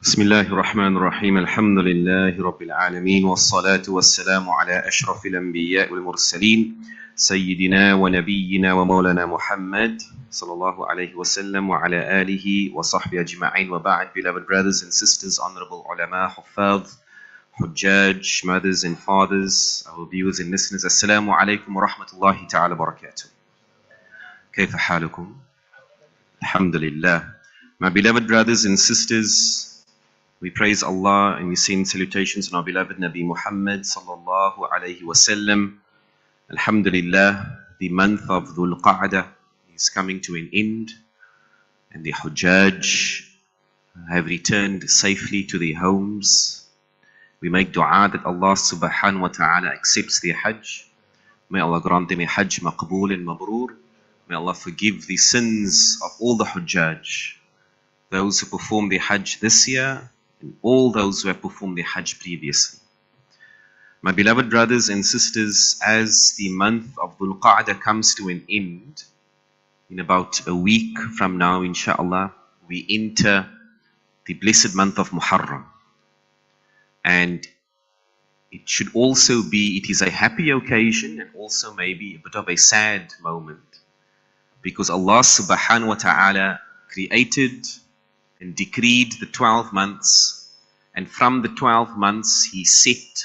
بسم الله الرحمن الرحيم الحمد لله رب العالمين والصلاة والسلام على أشرف الأنبياء والمرسلين سيدنا ونبينا ومولانا محمد صلى الله عليه وسلم وعلى آله وصحبه أجمعين وبعد. Beloved brothers and sisters, honorable ulama, huffaz, hujjaj, mothers and fathers, our viewers and listeners, assalamu alaikum wa rahmatullahi ta'ala barakatuh. كيف حالكم؟ Alhamdulillah. My beloved brothers and sisters, we praise Allah and we send salutations on our beloved Nabi Muhammad sallallahu alayhi wasallam. Alhamdulillah, the month of Dhul Qa'dah is coming to an end, and the Hujjaj have returned safely to their homes. We make dua that Allah subhanahu wa ta'ala accepts their Hajj. May Allah grant them a Hajj maqbool and mabrur. May Allah forgive the sins of all the Hujjaj, those who performed their Hajj this year, and all those who have performed their Hajj previously. My beloved brothers and sisters, as the month of Dhul Qa'dah comes to an end, in about a week from now, inshallah, we enter the blessed month of Muharram. And it should also be, it is a happy occasion and also maybe a bit of a sad moment, because Allah subhanahu wa ta'ala created and decreed the 12 months, and from the 12 months He set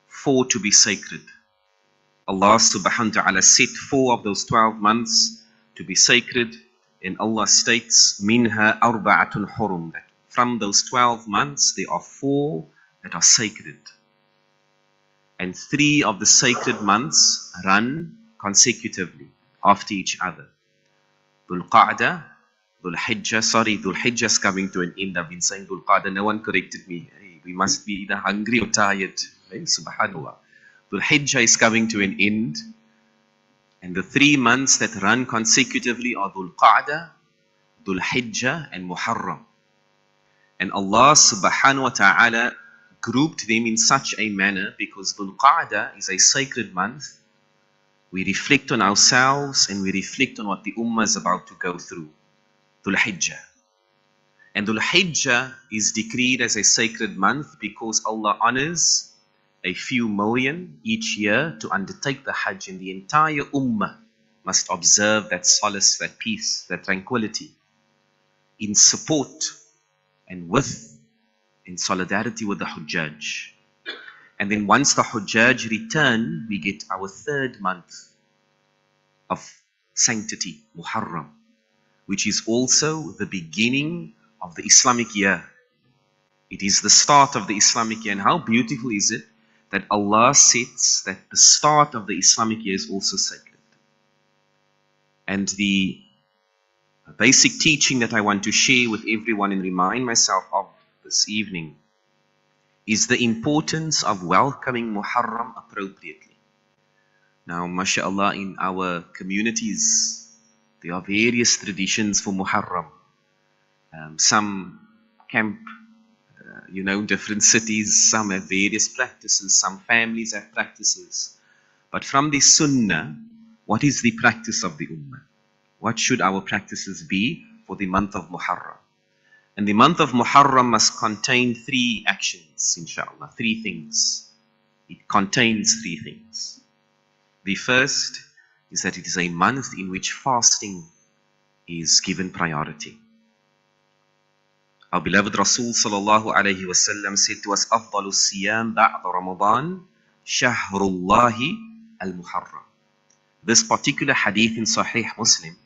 4 to be sacred. Allah subhanahu wa ta'ala set 4 of those 12 months to be sacred, and Allah states, Minha arba'atun hurum, that from those 12 months there are 4 that are sacred. And 3 of the sacred months run consecutively after each other. Dhul Qa'dah, Dhul Hijjah is coming to an end. I've been saying Dhul Qa'dah, no one corrected me. Hey, we must be either hungry or tired. Hey, subhanallah. Dhul Hijjah is coming to an end. And the 3 months that run consecutively are Dhul Qa'dah, Dhul Hijjah and Muharram. And Allah subhanahu wa ta'ala grouped them in such a manner because Dhul Qa'dah is a sacred month. We reflect on ourselves and we reflect on what the Ummah is about to go through. Dhul Hijjah. And Dhul Hijjah is decreed as a sacred month because Allah honors a few million each year to undertake the Hajj, and the entire Ummah must observe that solace, that peace, that tranquility in support and with, in solidarity with the Hujjaj. And then once the Hujjaj return, we get our 3rd month of sanctity, Muharram, which is also the beginning of the Islamic year. It is the start of the Islamic year. And how beautiful is it that Allah says that the start of the Islamic year is also sacred. And the basic teaching that I want to share with everyone and remind myself of this evening is the importance of welcoming Muharram appropriately. Now, mashallah, in our communities, there are various traditions for Muharram. Some camp, in different cities. Some have various practices. Some families have practices. But from the Sunnah, what is the practice of the Ummah? What should our practices be for the month of Muharram? And the month of Muharram must contain 3 actions, inshallah. 3 things. It contains 3 things. The first is that it is a month in which fasting is given priority. Our beloved Rasul sallallahu alayhi wasallam said to us, أفضل الصيام بعد رمضان شهر الله المحرم. This particular hadith in Sahih Muslim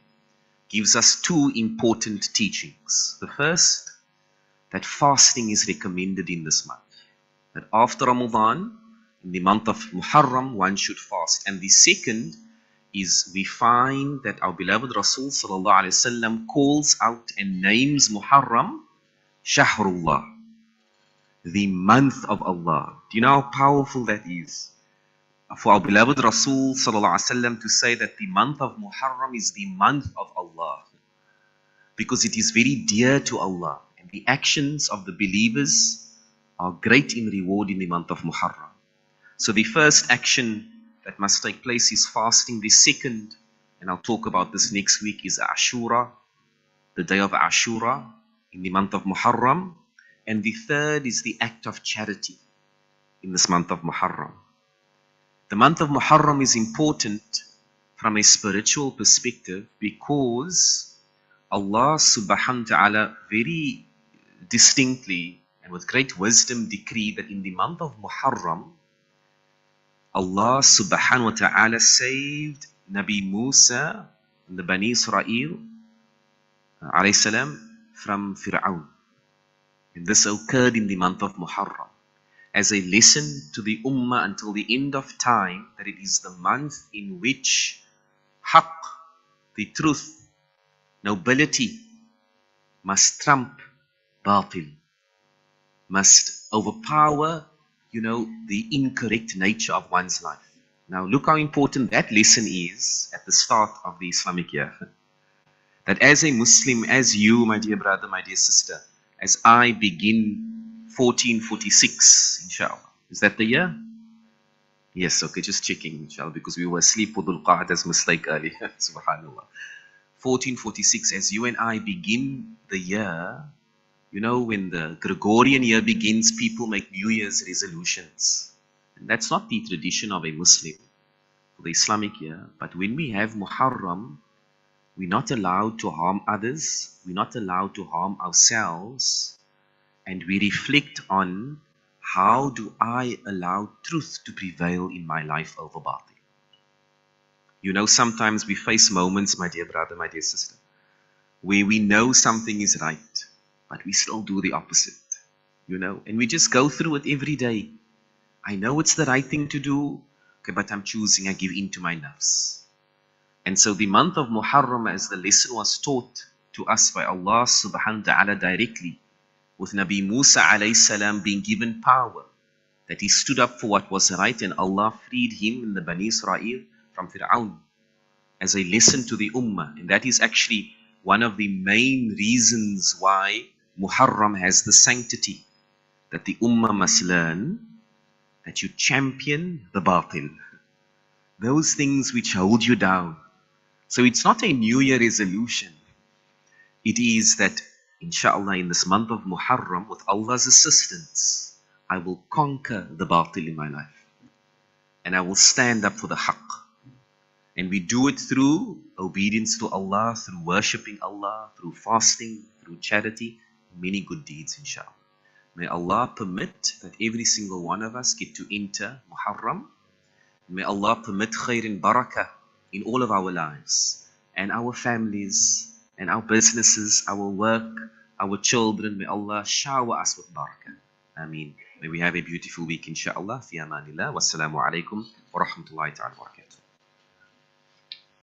gives us 2 important teachings. The first, that fasting is recommended in this month. That after Ramadan, in the month of Muharram, one should fast. And the second is we find that our beloved Rasul sallallahu alaihi wasallam calls out and names Muharram Shahrullah, the month of Allah. Do you know how powerful that is? For our beloved Rasul sallallahu alaihi wasallam to say that the month of Muharram is the month of Allah, because it is very dear to Allah, and the actions of the believers are great in reward in the month of Muharram. So the first action that must take place is fasting. The second, and I'll talk about this next week, is Ashura, the day of Ashura in the month of Muharram. And the third is the act of charity in this month of Muharram. The month of Muharram is important from a spiritual perspective because Allah subhanahu wa ta'ala very distinctly and with great wisdom decreed that in the month of Muharram, Allah subhanahu wa ta'ala saved Nabi Musa and the Bani Israel alayhi salam from Fir'aun. And this occurred in the month of Muharram as a lesson to the Ummah until the end of time, that it is the month in which Haqq, the truth, nobility, must trump Batil, must overpower, the incorrect nature of one's life. Now look how important that lesson is at the start of the Islamic year. That as a Muslim, as you, my dear brother, my dear sister, as I begin 1446, inshallah. Is that the year? Yes, okay, just checking, inshallah, because we were asleep for Dhul Qa'ada's mistake earlier. Subhanallah. 1446, as you and I begin the year, when the Gregorian year begins, people make New Year's resolutions. And that's not the tradition of a Muslim for the Islamic year. But when we have Muharram, we're not allowed to harm others. We're not allowed to harm ourselves. And we reflect on, how do I allow truth to prevail in my life over Batil? Sometimes we face moments, my dear brother, my dear sister, where we know something is right, but we still do the opposite, and we just go through it every day. I know it's the right thing to do, okay, but I'm choosing, I give in to my nafs. And so the month of Muharram, as the lesson was taught to us by Allah subhanahu wa ta'ala directly, with Nabi Musa alayhi salam being given power, that he stood up for what was right, and Allah freed him and the Bani Israel from Fir'aun, as a lesson to the Ummah. And that is actually one of the main reasons why Muharram has the sanctity, that the Ummah must learn that you champion the Batil, those things which hold you down. So it's not a New Year resolution. It is that, inshallah, in this month of Muharram, with Allah's assistance, I will conquer the Batil in my life. And I will stand up for the Haqq. And we do it through obedience to Allah, through worshipping Allah, through fasting, through charity, many good deeds, inshallah. May Allah permit that every single one of us get to enter Muharram. May Allah permit khair and barakah in all of our lives, and our families, and our businesses, our work, our children. May Allah shower us with barakah. Ameen. May we have a beautiful week, inshallah. Fi amanillah. Wassalamu alaikum wa rahmatullahi ta'ala wa barakatuh.